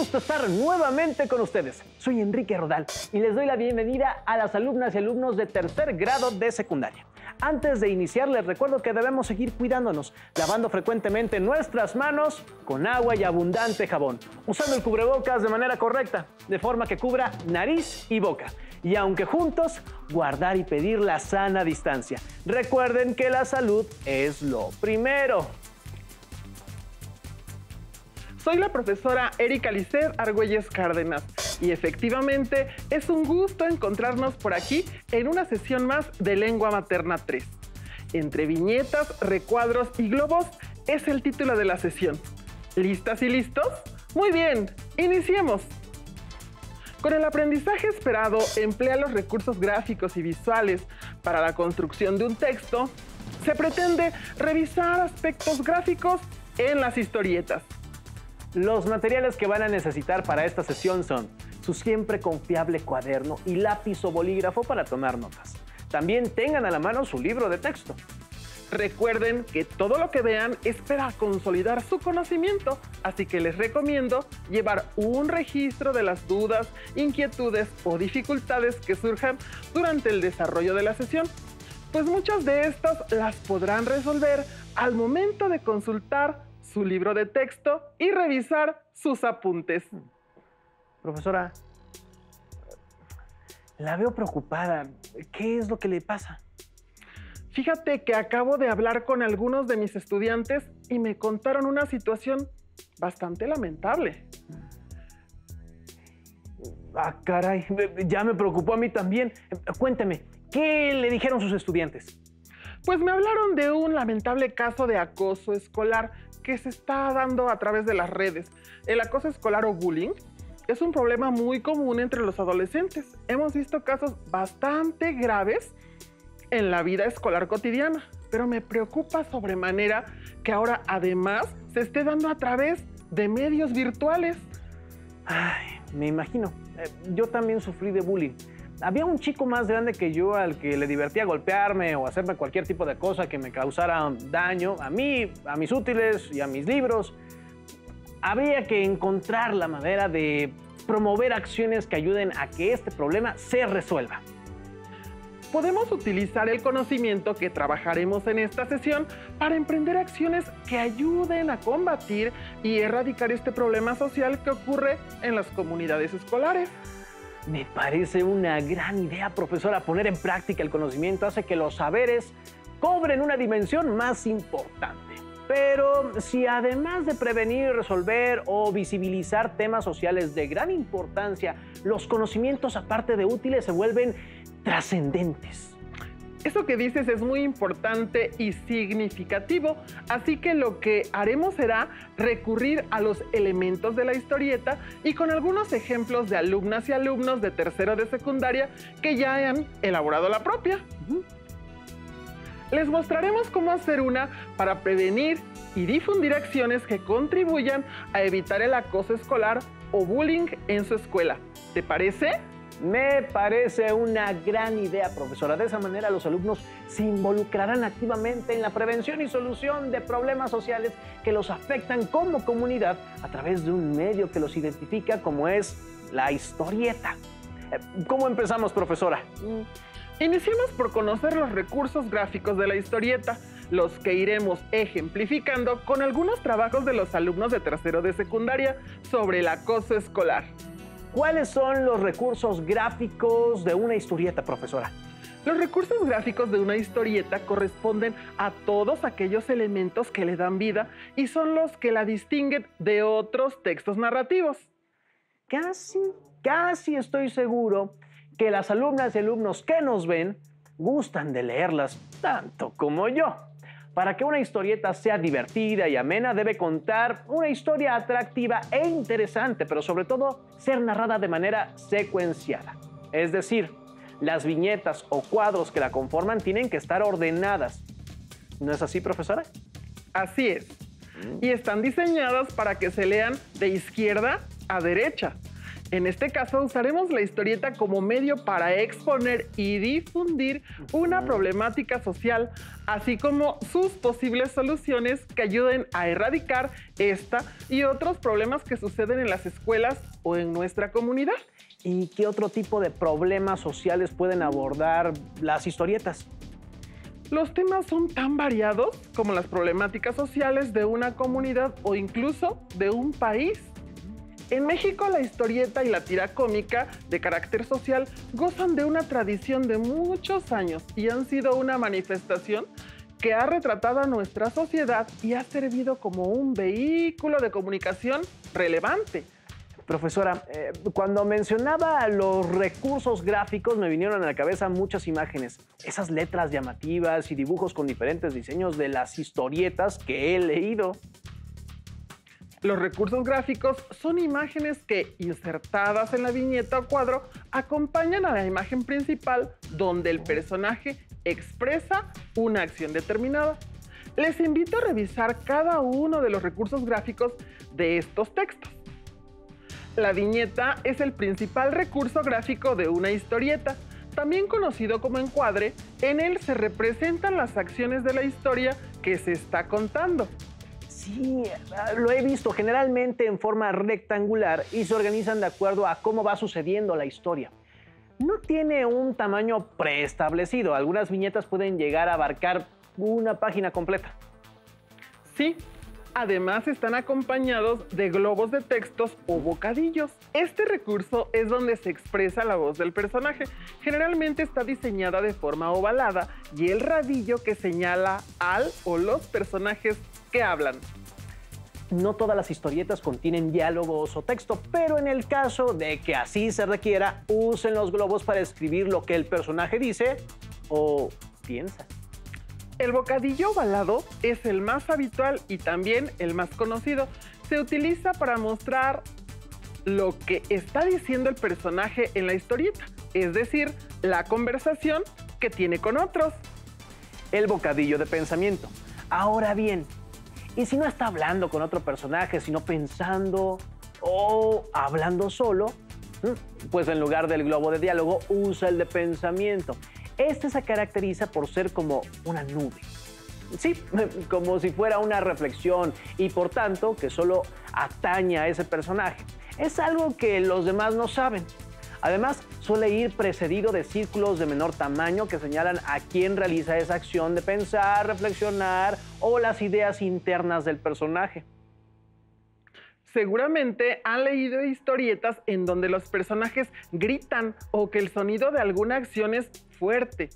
gusto estar nuevamente con ustedes. Soy Enrique Rodal y les doy la bienvenida a las alumnas y alumnos de tercer grado de secundaria. Antes de iniciar, les recuerdo que debemos seguir cuidándonos, lavando frecuentemente nuestras manos con agua y abundante jabón, usando el cubrebocas de manera correcta, de forma que cubra nariz y boca. Y aunque juntos, guardar y pedir la sana distancia. Recuerden que la salud es lo primero. Soy la profesora Erika Lisset Argüelles Cárdenas y efectivamente es un gusto encontrarnos por aquí en una sesión más de Lengua Materna 3. Entre viñetas, recuadros y globos es el título de la sesión. ¿Listas y listos? Muy bien, iniciemos. Con el aprendizaje esperado, emplea los recursos gráficos y visuales para la construcción de un texto. Se pretende revisar aspectos gráficos en las historietas. Los materiales que van a necesitar para esta sesión son su siempre confiable cuaderno y lápiz o bolígrafo para tomar notas. También tengan a la mano su libro de texto. Recuerden que todo lo que vean es para consolidar su conocimiento, así que les recomiendo llevar un registro de las dudas, inquietudes o dificultades que surjan durante el desarrollo de la sesión, pues muchas de estas las podrán resolver al momento de consultar su libro de texto y revisar sus apuntes. Profesora, la veo preocupada. ¿Qué es lo que le pasa? Fíjate que acabo de hablar con algunos de mis estudiantes y me contaron una situación bastante lamentable. Ah, caray, ya me preocupó a mí también. Cuénteme, ¿qué le dijeron sus estudiantes? Pues me hablaron de un lamentable caso de acoso escolar que se está dando a través de las redes. El acoso escolar o bullying es un problema muy común entre los adolescentes. Hemos visto casos bastante graves en la vida escolar cotidiana, pero me preocupa sobremanera que ahora además se esté dando a través de medios virtuales. Ay, me imagino. Yo también sufrí de bullying. Había un chico más grande que yo al que le divertía golpearme o hacerme cualquier tipo de cosa que me causara daño a mí, a mis útiles y a mis libros. Habría que encontrar la manera de promover acciones que ayuden a que este problema se resuelva. Podemos utilizar el conocimiento que trabajaremos en esta sesión para emprender acciones que ayuden a combatir y erradicar este problema social que ocurre en las comunidades escolares. Me parece una gran idea, profesora. Poner en práctica el conocimiento hace que los saberes cobren una dimensión más importante. Pero si además de prevenir, resolver o visibilizar temas sociales de gran importancia, los conocimientos, aparte de útiles, se vuelven trascendentes. Eso que dices es muy importante y significativo, así que lo que haremos será recurrir a los elementos de la historieta y con algunos ejemplos de alumnas y alumnos de tercero de secundaria que ya han elaborado la propia. Les mostraremos cómo hacer una para prevenir y difundir acciones que contribuyan a evitar el acoso escolar o bullying en su escuela. ¿Te parece? Me parece una gran idea, profesora. De esa manera los alumnos se involucrarán activamente en la prevención y solución de problemas sociales que los afectan como comunidad a través de un medio que los identifica como es la historieta. ¿Cómo empezamos, profesora? Iniciemos por conocer los recursos gráficos de la historieta, los que iremos ejemplificando con algunos trabajos de los alumnos de tercero de secundaria sobre el acoso escolar. ¿Cuáles son los recursos gráficos de una historieta, profesora? Los recursos gráficos de una historieta corresponden a todos aquellos elementos que le dan vida y son los que la distinguen de otros textos narrativos. Casi estoy seguro que las alumnas y alumnos que nos ven gustan de leerlas tanto como yo. Para que una historieta sea divertida y amena, debe contar una historia atractiva e interesante, pero sobre todo ser narrada de manera secuenciada. Es decir, las viñetas o cuadros que la conforman tienen que estar ordenadas. ¿No es así, profesora? Así es. Y están diseñadas para que se lean de izquierda a derecha. En este caso, usaremos la historieta como medio para exponer y difundir una problemática social, así como sus posibles soluciones que ayuden a erradicar esta y otros problemas que suceden en las escuelas o en nuestra comunidad. ¿Y qué otro tipo de problemas sociales pueden abordar las historietas? Los temas son tan variados como las problemáticas sociales de una comunidad o incluso de un país. En México, la historieta y la tira cómica de carácter social gozan de una tradición de muchos años y han sido una manifestación que ha retratado a nuestra sociedad y ha servido como un vehículo de comunicación relevante. Profesora, cuando mencionaba los recursos gráficos me vinieron a la cabeza muchas imágenes. Esas letras llamativas y dibujos con diferentes diseños de las historietas que he leído. Los recursos gráficos son imágenes que, insertadas en la viñeta o cuadro, acompañan a la imagen principal donde el personaje expresa una acción determinada. Les invito a revisar cada uno de los recursos gráficos de estos textos. La viñeta es el principal recurso gráfico de una historieta, también conocido como encuadre. En él se representan las acciones de la historia que se está contando. Sí, lo he visto generalmente en forma rectangular y se organizan de acuerdo a cómo va sucediendo la historia. No tiene un tamaño preestablecido. Algunas viñetas pueden llegar a abarcar una página completa. Sí. Además, están acompañados de globos de textos o bocadillos. Este recurso es donde se expresa la voz del personaje. Generalmente está diseñada de forma ovalada y el rabillo que señala al o los personajes que hablan. No todas las historietas contienen diálogos o texto, pero en el caso de que así se requiera, usen los globos para escribir lo que el personaje dice o piensa. El bocadillo ovalado es el más habitual y también el más conocido. Se utiliza para mostrar lo que está diciendo el personaje en la historieta, es decir, la conversación que tiene con otros. El bocadillo de pensamiento. Ahora bien, ¿y si no está hablando con otro personaje, sino pensando o hablando solo? Pues en lugar del globo de diálogo, usa el de pensamiento. Este se caracteriza por ser como una nube. Sí, como si fuera una reflexión y por tanto que solo atañe a ese personaje. Es algo que los demás no saben. Además, suele ir precedido de círculos de menor tamaño que señalan a quién realiza esa acción de pensar, reflexionar o las ideas internas del personaje. Seguramente han leído historietas en donde los personajes gritan o que el sonido de alguna acción es fuerte.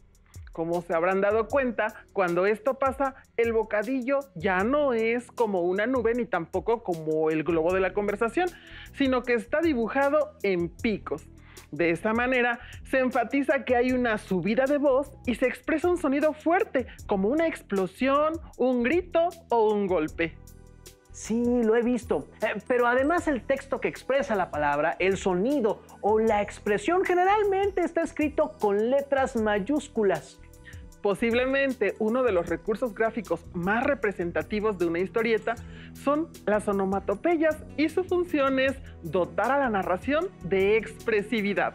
Como se habrán dado cuenta, cuando esto pasa, el bocadillo ya no es como una nube ni tampoco como el globo de la conversación, sino que está dibujado en picos. De esta manera, se enfatiza que hay una subida de voz y se expresa un sonido fuerte, como una explosión, un grito o un golpe. Sí, lo he visto. Pero además el texto que expresa la palabra, el sonido o la expresión generalmente está escrito con letras mayúsculas. Posiblemente uno de los recursos gráficos más representativos de una historieta son las onomatopeyas y su función es dotar a la narración de expresividad.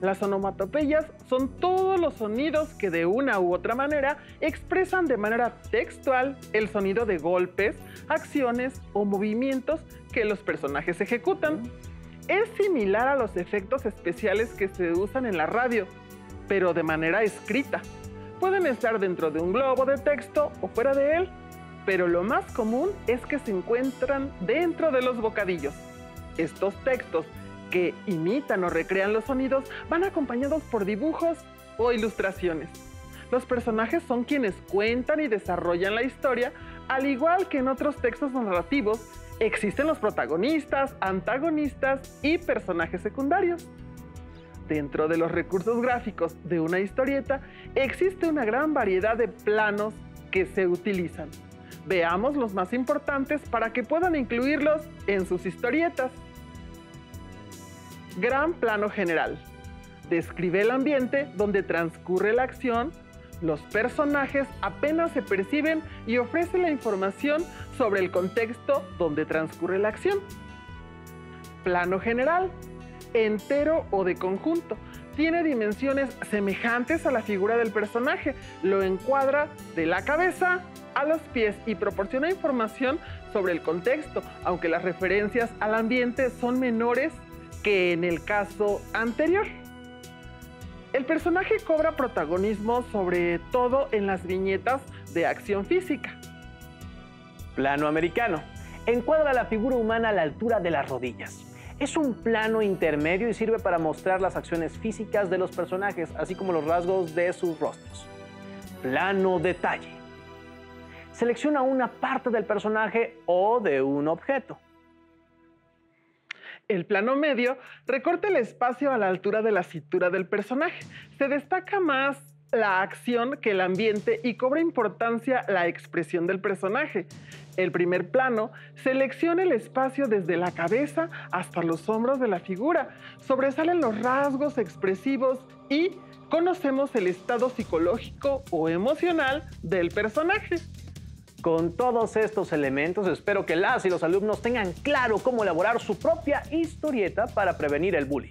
Las onomatopeyas son todos los sonidos que de una u otra manera expresan de manera textual el sonido de golpes, acciones o movimientos que los personajes ejecutan. Es similar a los efectos especiales que se usan en la radio, pero de manera escrita. Pueden estar dentro de un globo de texto o fuera de él, pero lo más común es que se encuentran dentro de los bocadillos. Estos textos que imitan o recrean los sonidos van acompañados por dibujos o ilustraciones. Los personajes son quienes cuentan y desarrollan la historia, al igual que en otros textos narrativos, existen los protagonistas, antagonistas y personajes secundarios. Dentro de los recursos gráficos de una historieta, existe una gran variedad de planos que se utilizan. Veamos los más importantes para que puedan incluirlos en sus historietas. Gran plano general. Describe el ambiente donde transcurre la acción. Los personajes apenas se perciben y ofrece la información sobre el contexto donde transcurre la acción. Plano general. entero o de conjunto. Tiene dimensiones semejantes a la figura del personaje. Lo encuadra de la cabeza a los pies y proporciona información sobre el contexto, aunque las referencias al ambiente son menores que en el caso anterior. El personaje cobra protagonismo sobre todo en las viñetas de acción física. Plano americano. Encuadra la figura humana a la altura de las rodillas. Es un plano intermedio y sirve para mostrar las acciones físicas de los personajes, así como los rasgos de sus rostros. Plano detalle. Selecciona una parte del personaje o de un objeto. El plano medio recorta el espacio a la altura de la cintura del personaje. Se destaca más la acción que el ambiente y cobra importancia la expresión del personaje. El primer plano selecciona el espacio desde la cabeza hasta los hombros de la figura. Sobresalen los rasgos expresivos y conocemos el estado psicológico o emocional del personaje. Con todos estos elementos, espero que las y los alumnos tengan claro cómo elaborar su propia historieta para prevenir el bullying.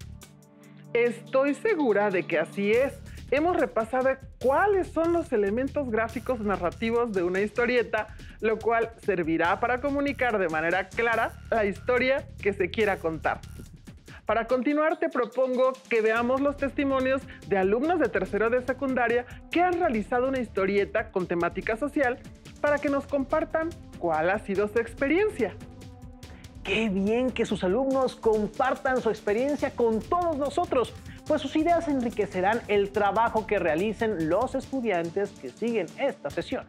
Estoy segura de que así es. Hemos repasado cuáles son los elementos gráficos narrativos de una historieta, lo cual servirá para comunicar de manera clara la historia que se quiera contar. Para continuar, te propongo que veamos los testimonios de alumnos de tercero de secundaria que han realizado una historieta con temática social para que nos compartan cuál ha sido su experiencia. ¡Qué bien que sus alumnos compartan su experiencia con todos nosotros! Pues sus ideas enriquecerán el trabajo que realicen los estudiantes que siguen esta sesión.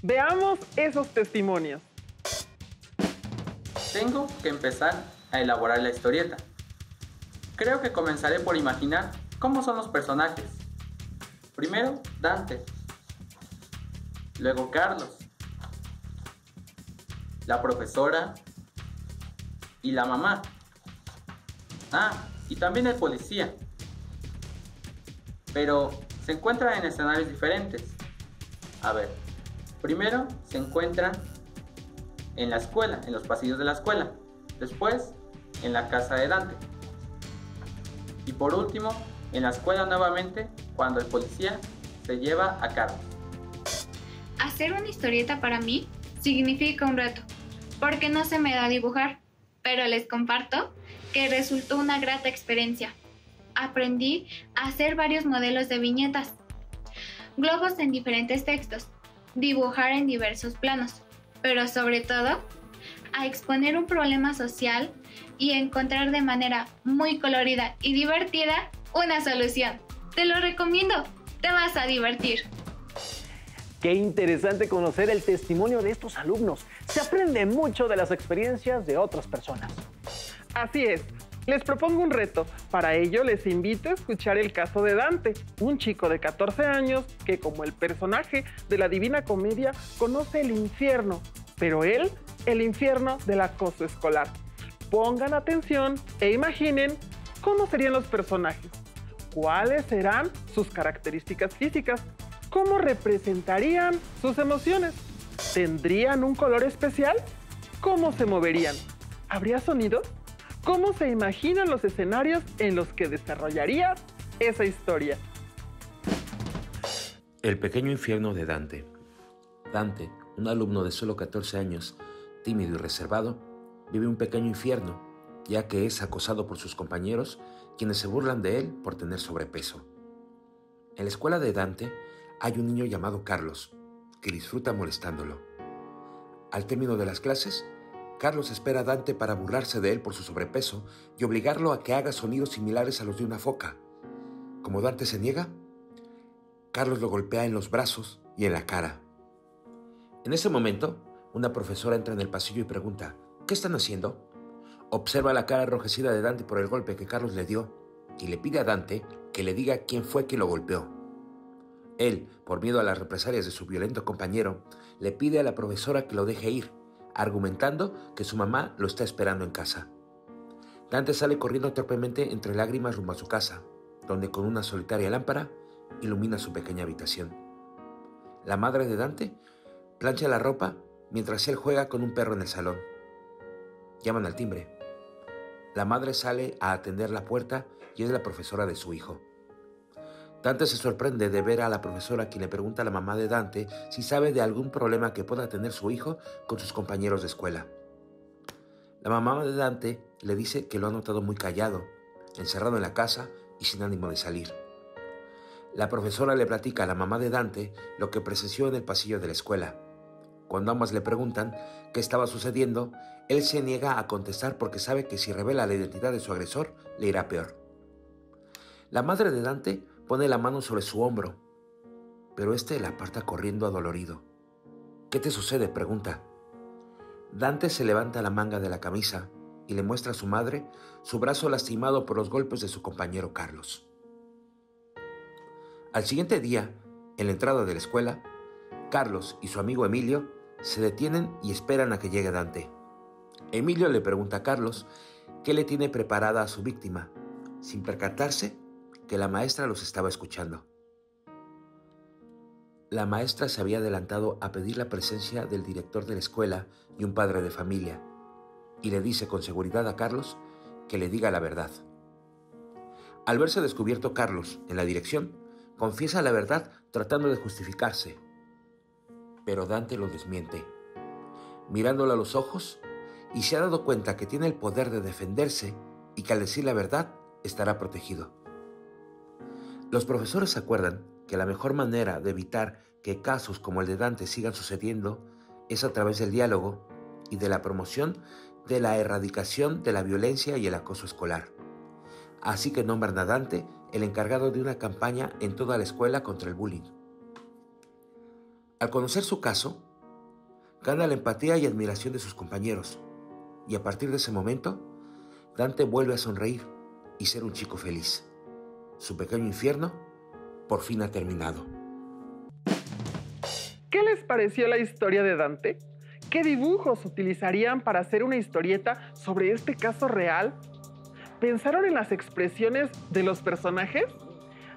Veamos esos testimonios. Tengo que empezar a elaborar la historieta. Creo que comenzaré por imaginar cómo son los personajes. Primero, Dante. Luego Carlos, la profesora y la mamá. Y también el policía. Pero se encuentran en escenarios diferentes. A ver, primero se encuentran en la escuela, en los pasillos de la escuela. Después, en la casa de Dante. Y por último, en la escuela nuevamente, cuando el policía se lleva a Carlos. Hacer una historieta para mí significa un reto, porque no se me da dibujar, pero les comparto que resultó una grata experiencia. Aprendí a hacer varios modelos de viñetas, globos en diferentes textos, dibujar en diversos planos, pero sobre todo, a exponer un problema social y encontrar de manera muy colorida y divertida una solución. Te lo recomiendo, te vas a divertir. Qué interesante conocer el testimonio de estos alumnos. Se aprende mucho de las experiencias de otras personas. Así es. Les propongo un reto. Para ello, les invito a escuchar el caso de Dante, un chico de 14 años que, como el personaje de la Divina Comedia, conoce el infierno, pero él, el infierno del acoso escolar. Pongan atención e imaginen cómo serían los personajes, cuáles serán sus características físicas, cómo representarían sus emociones, ¿tendrían un color especial? ¿Cómo se moverían? ¿Habría sonido? ¿Cómo se imaginan los escenarios en los que desarrollaría esa historia? El pequeño infierno de Dante. Dante, un alumno de solo 14 años, tímido y reservado, vive un pequeño infierno, ya que es acosado por sus compañeros, quienes se burlan de él por tener sobrepeso. En la escuela de Dante hay un niño llamado Carlos, que disfruta molestándolo. Al término de las clases, Carlos espera a Dante para burlarse de él por su sobrepeso y obligarlo a que haga sonidos similares a los de una foca. Como Dante se niega, Carlos lo golpea en los brazos y en la cara. En ese momento, una profesora entra en el pasillo y pregunta: ¿qué están haciendo? Observa la cara enrojecida de Dante por el golpe que Carlos le dio y le pide a Dante que le diga quién fue quien lo golpeó. Él, por miedo a las represalias de su violento compañero, le pide a la profesora que lo deje ir, argumentando que su mamá lo está esperando en casa. Dante sale corriendo torpemente entre lágrimas rumbo a su casa, donde con una solitaria lámpara ilumina su pequeña habitación. La madre de Dante plancha la ropa mientras él juega con un perro en el salón. Llaman al timbre. La madre sale a atender la puerta y es la profesora de su hijo. Dante se sorprende de ver a la profesora, quien le pregunta a la mamá de Dante si sabe de algún problema que pueda tener su hijo con sus compañeros de escuela. La mamá de Dante le dice que lo ha notado muy callado, encerrado en la casa y sin ánimo de salir. La profesora le platica a la mamá de Dante lo que presenció en el pasillo de la escuela. Cuando ambas le preguntan qué estaba sucediendo, él se niega a contestar porque sabe que si revela la identidad de su agresor, le irá peor. La madre de Dante pone la mano sobre su hombro, pero este la aparta corriendo adolorido. ¿Qué te sucede?, pregunta. Dante se levanta la manga de la camisa y le muestra a su madre su brazo lastimado por los golpes de su compañero Carlos. Al siguiente día, en la entrada de la escuela, Carlos y su amigo Emilio se detienen y esperan a que llegue Dante. Emilio le pregunta a Carlos qué le tiene preparada a su víctima, sin percatarse que la maestra los estaba escuchando. La maestra se había adelantado a pedir la presencia del director de la escuela y un padre de familia, y le dice con seguridad a Carlos que le diga la verdad. Al verse descubierto Carlos en la dirección, confiesa la verdad tratando de justificarse, pero Dante lo desmiente, mirándolo a los ojos, y se ha dado cuenta que tiene el poder de defenderse y que al decir la verdad estará protegido. Los profesores se acuerdan que la mejor manera de evitar que casos como el de Dante sigan sucediendo es a través del diálogo y de la promoción de la erradicación de la violencia y el acoso escolar. Así que nombran a Dante el encargado de una campaña en toda la escuela contra el bullying. Al conocer su caso, gana la empatía y admiración de sus compañeros, y a partir de ese momento, Dante vuelve a sonreír y ser un chico feliz. Su pequeño infierno por fin ha terminado. ¿Qué les pareció la historia de Dante? ¿Qué dibujos utilizarían para hacer una historieta sobre este caso real? ¿Pensaron en las expresiones de los personajes?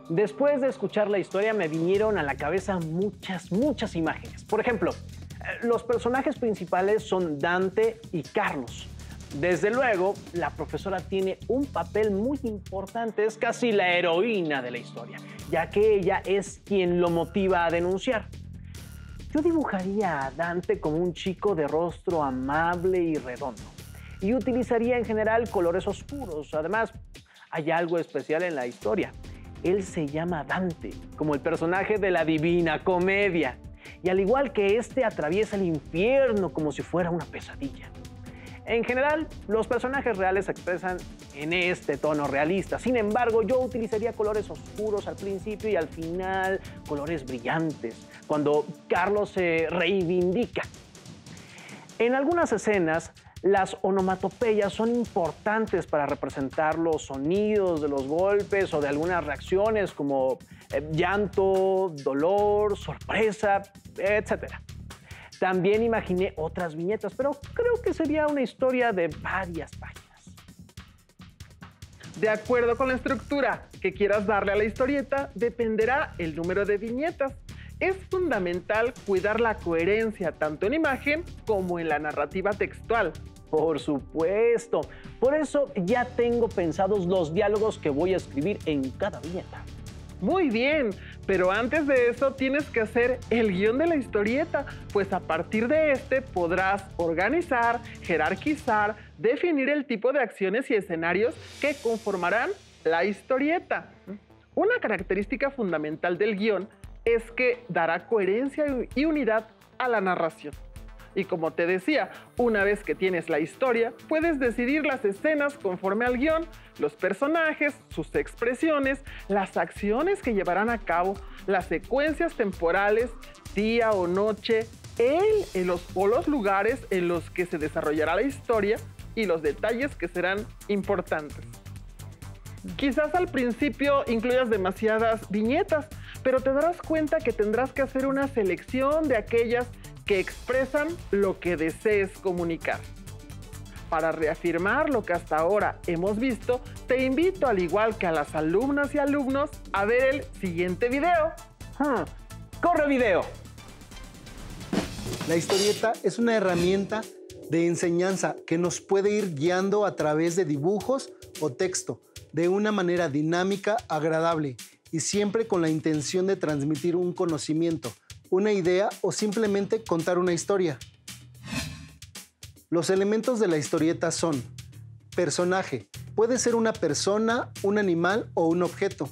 Después de escuchar la historia me vinieron a la cabeza muchas imágenes. Por ejemplo, los personajes principales son Dante y Carlos. Desde luego, la profesora tiene un papel muy importante, es casi la heroína de la historia, ya que ella es quien lo motiva a denunciar. Yo dibujaría a Dante como un chico de rostro amable y redondo, y utilizaría en general colores oscuros. Además, hay algo especial en la historia. Él se llama Dante, como el personaje de la Divina Comedia, y al igual que este atraviesa el infierno como si fuera una pesadilla. En general, los personajes reales se expresan en este tono realista. Sin embargo, yo utilizaría colores oscuros al principio y al final colores brillantes, cuando Carlos se reivindica. En algunas escenas, las onomatopeyas son importantes para representar los sonidos de los golpes o de algunas reacciones como llanto, dolor, sorpresa, etc. También imaginé otras viñetas, pero creo que sería una historia de varias páginas. De acuerdo con la estructura que quieras darle a la historieta, dependerá el número de viñetas. Es fundamental cuidar la coherencia tanto en imagen como en la narrativa textual. Por supuesto. Por eso ya tengo pensados los diálogos que voy a escribir en cada viñeta. Muy bien, pero antes de eso tienes que hacer el guión de la historieta, pues a partir de este podrás organizar, jerarquizar, definir el tipo de acciones y escenarios que conformarán la historieta. Una característica fundamental del guión es que dará coherencia y unidad a la narración. Y como te decía, una vez que tienes la historia, puedes decidir las escenas conforme al guión, los personajes, sus expresiones, las acciones que llevarán a cabo, las secuencias temporales, día o noche, los lugares en los que se desarrollará la historia y los detalles que serán importantes. Quizás al principio incluyas demasiadas viñetas, pero te darás cuenta que tendrás que hacer una selección de aquellas que expresan lo que desees comunicar. Para reafirmar lo que hasta ahora hemos visto, te invito, al igual que a las alumnas y alumnos, a ver el siguiente video. ¡Corre video! La historieta es una herramienta de enseñanza que nos puede ir guiando a través de dibujos o texto, de una manera dinámica, agradable y siempre con la intención de transmitir un conocimiento, una idea o simplemente contar una historia. Los elementos de la historieta son: personaje, puede ser una persona, un animal o un objeto.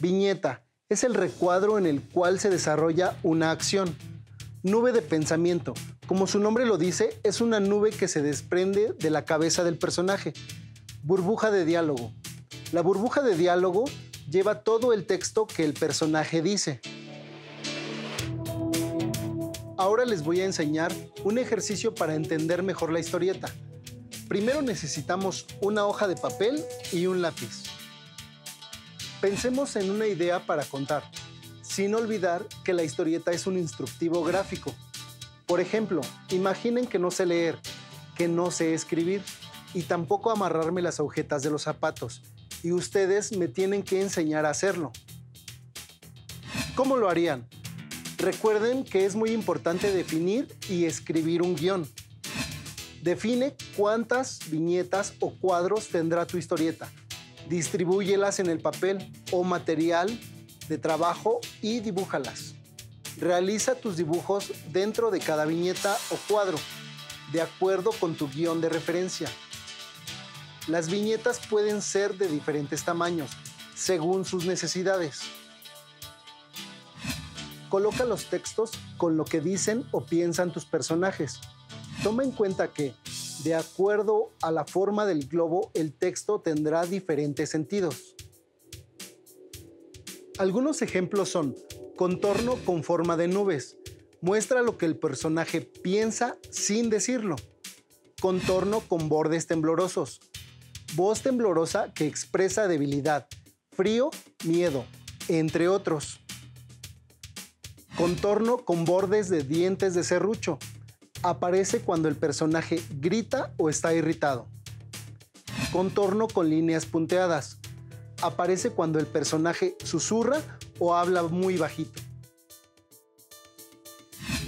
Viñeta, es el recuadro en el cual se desarrolla una acción. Nube de pensamiento, como su nombre lo dice, es una nube que se desprende de la cabeza del personaje. Burbuja de diálogo. La burbuja de diálogo lleva todo el texto que el personaje dice. Ahora les voy a enseñar un ejercicio para entender mejor la historieta. Primero necesitamos una hoja de papel y un lápiz. Pensemos en una idea para contar, sin olvidar que la historieta es un instructivo gráfico. Por ejemplo, imaginen que no sé leer, que no sé escribir y tampoco amarrarme las agujetas de los zapatos, y ustedes me tienen que enseñar a hacerlo. ¿Cómo lo harían? Recuerden que es muy importante definir y escribir un guión. Define cuántas viñetas o cuadros tendrá tu historieta. Distribúyelas en el papel o material de trabajo y dibújalas. Realiza tus dibujos dentro de cada viñeta o cuadro, de acuerdo con tu guión de referencia. Las viñetas pueden ser de diferentes tamaños, según sus necesidades. Coloca los textos con lo que dicen o piensan tus personajes. Toma en cuenta que, de acuerdo a la forma del globo, el texto tendrá diferentes sentidos. Algunos ejemplos son: contorno con forma de nubes. Muestra lo que el personaje piensa sin decirlo. Contorno con bordes temblorosos. Voz temblorosa que expresa debilidad, frío, miedo, entre otros. Contorno con bordes de dientes de serrucho. Aparece cuando el personaje grita o está irritado. Contorno con líneas punteadas. Aparece cuando el personaje susurra o habla muy bajito.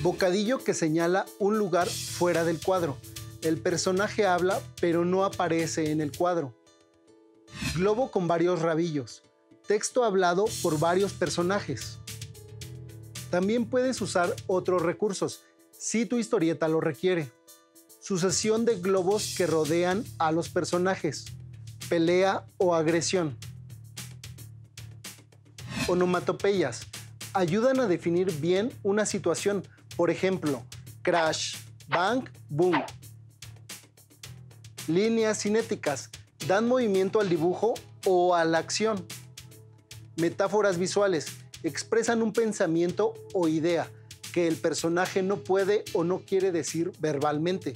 Bocadillo que señala un lugar fuera del cuadro. El personaje habla, pero no aparece en el cuadro. Globo con varios rabillos. Texto hablado por varios personajes. También puedes usar otros recursos, si tu historieta lo requiere. Sucesión de globos que rodean a los personajes. Pelea o agresión. Onomatopeyas. Ayudan a definir bien una situación. Por ejemplo, crash, bang, boom. Líneas cinéticas. Dan movimiento al dibujo o a la acción. Metáforas visuales. Expresan un pensamiento o idea que el personaje no puede o no quiere decir verbalmente.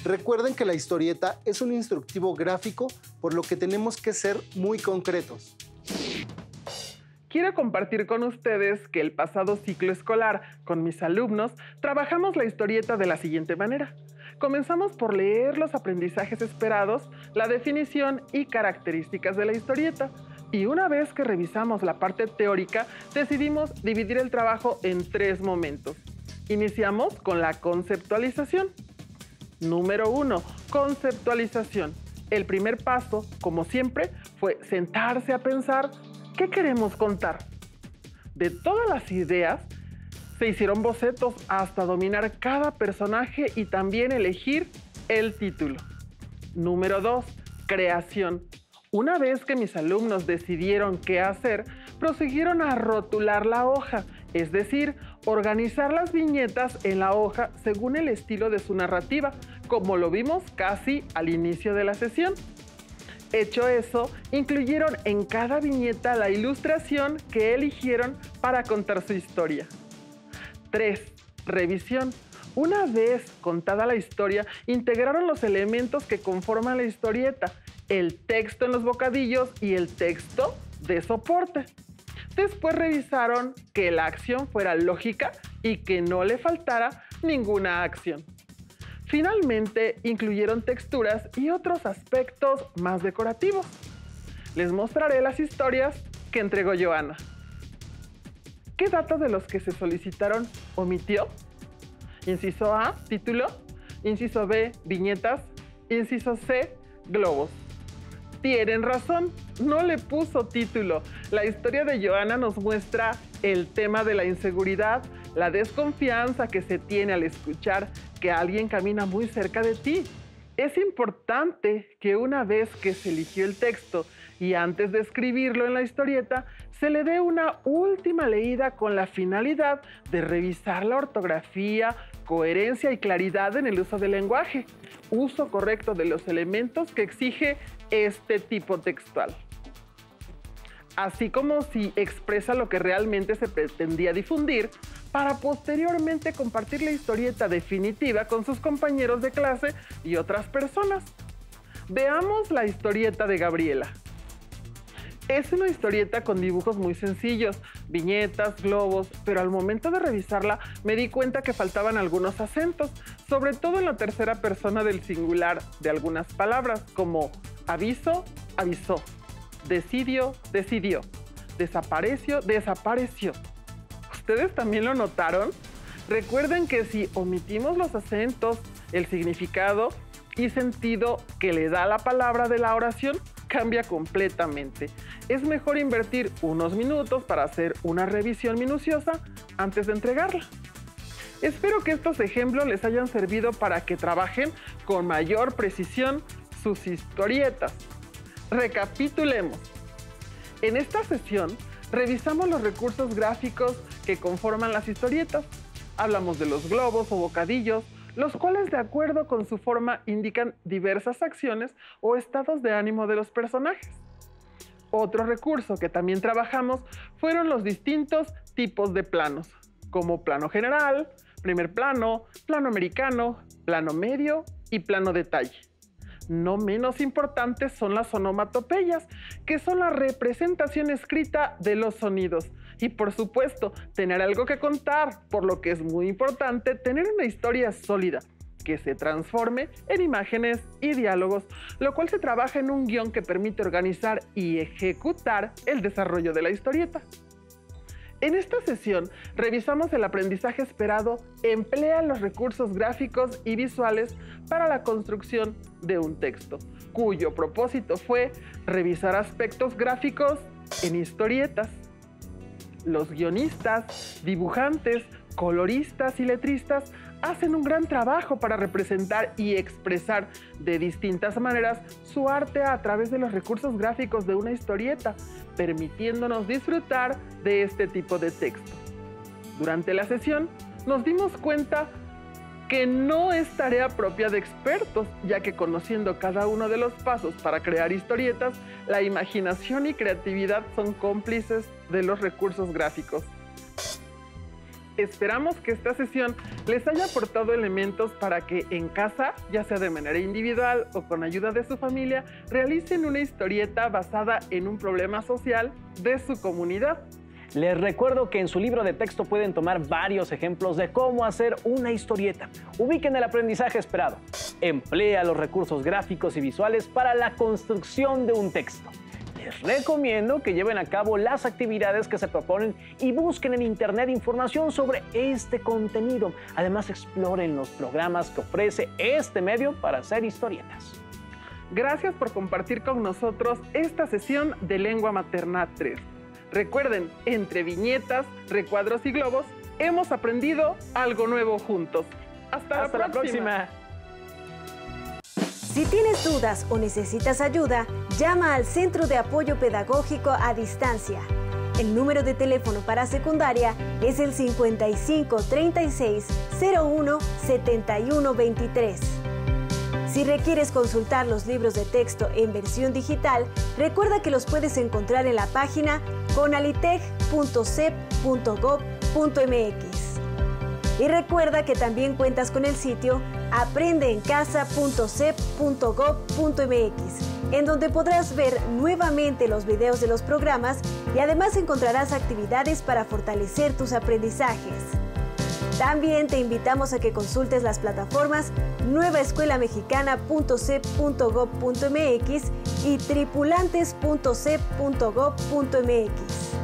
Recuerden que la historieta es un instructivo gráfico, por lo que tenemos que ser muy concretos. Quiero compartir con ustedes que el pasado ciclo escolar, con mis alumnos, trabajamos la historieta de la siguiente manera. Comenzamos por leer los aprendizajes esperados, la definición y características de la historieta. Y una vez que revisamos la parte teórica, decidimos dividir el trabajo en 3 momentos. Iniciamos con la conceptualización. Número 1, conceptualización. El primer paso, como siempre, fue sentarse a pensar qué queremos contar. De todas las ideas, se hicieron bocetos hasta dominar cada personaje y también elegir el título. Número 2, creación. Una vez que mis alumnos decidieron qué hacer, prosiguieron a rotular la hoja, es decir, organizar las viñetas en la hoja según el estilo de su narrativa, como lo vimos casi al inicio de la sesión. Hecho eso, incluyeron en cada viñeta la ilustración que eligieron para contar su historia. 3. Revisión. Una vez contada la historia, integraron los elementos que conforman la historieta, el texto en los bocadillos y el texto de soporte. Después revisaron que la acción fuera lógica y que no le faltara ninguna acción. Finalmente, incluyeron texturas y otros aspectos más decorativos. Les mostraré las historias que entregó Joana. ¿Qué datos de los que se solicitaron omitió? Inciso A, título. Inciso B, viñetas. Inciso C, globos. Tienen razón, no le puso título. La historia de Joana nos muestra el tema de la inseguridad, la desconfianza que se tiene al escuchar que alguien camina muy cerca de ti. Es importante que una vez que se eligió el texto y antes de escribirlo en la historieta, se le dé una última leída con la finalidad de revisar la ortografía, coherencia y claridad en el uso del lenguaje, uso correcto de los elementos que exige este tipo textual, así como si expresa lo que realmente se pretendía difundir, para posteriormente compartir la historieta definitiva con sus compañeros de clase y otras personas. Veamos la historieta de Gabriela. Es una historieta con dibujos muy sencillos, viñetas, globos, pero al momento de revisarla me di cuenta que faltaban algunos acentos, sobre todo en la tercera persona del singular de algunas palabras, como aviso, avisó, decidió, decidió, desapareció, desapareció. ¿Ustedes también lo notaron? Recuerden que si omitimos los acentos, el significado y sentido que le da la palabra de la oración cambia completamente. Es mejor invertir unos minutos para hacer una revisión minuciosa antes de entregarla. Espero que estos ejemplos les hayan servido para que trabajen con mayor precisión sus historietas. Recapitulemos. En esta sesión revisamos los recursos gráficos que conforman las historietas. Hablamos de los globos o bocadillos, los cuales de acuerdo con su forma indican diversas acciones o estados de ánimo de los personajes. Otro recurso que también trabajamos fueron los distintos tipos de planos, como plano general, primer plano, plano americano, plano medio y plano detalle. No menos importantes son las onomatopeyas, que son la representación escrita de los sonidos. Y por supuesto, tener algo que contar, por lo que es muy importante tener una historia sólida, que se transforme en imágenes y diálogos, lo cual se trabaja en un guión que permite organizar y ejecutar el desarrollo de la historieta. En esta sesión, revisamos el aprendizaje esperado emplea los recursos gráficos y visuales para la construcción de un texto, cuyo propósito fue revisar aspectos gráficos en historietas. Los guionistas, dibujantes, coloristas y letristas hacen un gran trabajo para representar y expresar de distintas maneras su arte a través de los recursos gráficos de una historieta, permitiéndonos disfrutar de este tipo de texto. Durante la sesión nos dimos cuenta que no es tarea propia de expertos, ya que conociendo cada uno de los pasos para crear historietas, la imaginación y creatividad son cómplices de los recursos gráficos. Esperamos que esta sesión les haya aportado elementos para que en casa, ya sea de manera individual o con ayuda de su familia, realicen una historieta basada en un problema social de su comunidad. Les recuerdo que en su libro de texto pueden tomar varios ejemplos de cómo hacer una historieta. Ubiquen el aprendizaje esperado. Emplea los recursos gráficos y visuales para la construcción de un texto. Les recomiendo que lleven a cabo las actividades que se proponen y busquen en internet información sobre este contenido. Además, exploren los programas que ofrece este medio para hacer historietas. Gracias por compartir con nosotros esta sesión de Lengua Materna 3. Recuerden, entre viñetas, recuadros y globos, hemos aprendido algo nuevo juntos. Hasta la próxima. Si tienes dudas o necesitas ayuda, llama al Centro de Apoyo Pedagógico a Distancia. El número de teléfono para secundaria es el 55 36 01 71 23. Si requieres consultar los libros de texto en versión digital, recuerda que los puedes encontrar en la página conaliteg.cep.gov.mx. Y recuerda que también cuentas con el sitio aprendeencasa.cep.gov.mx, en donde podrás ver nuevamente los videos de los programas y además encontrarás actividades para fortalecer tus aprendizajes. También te invitamos a que consultes las plataformas nuevaescuelamexicana.cep.gov.mx y tripulantes.cep.gov.mx.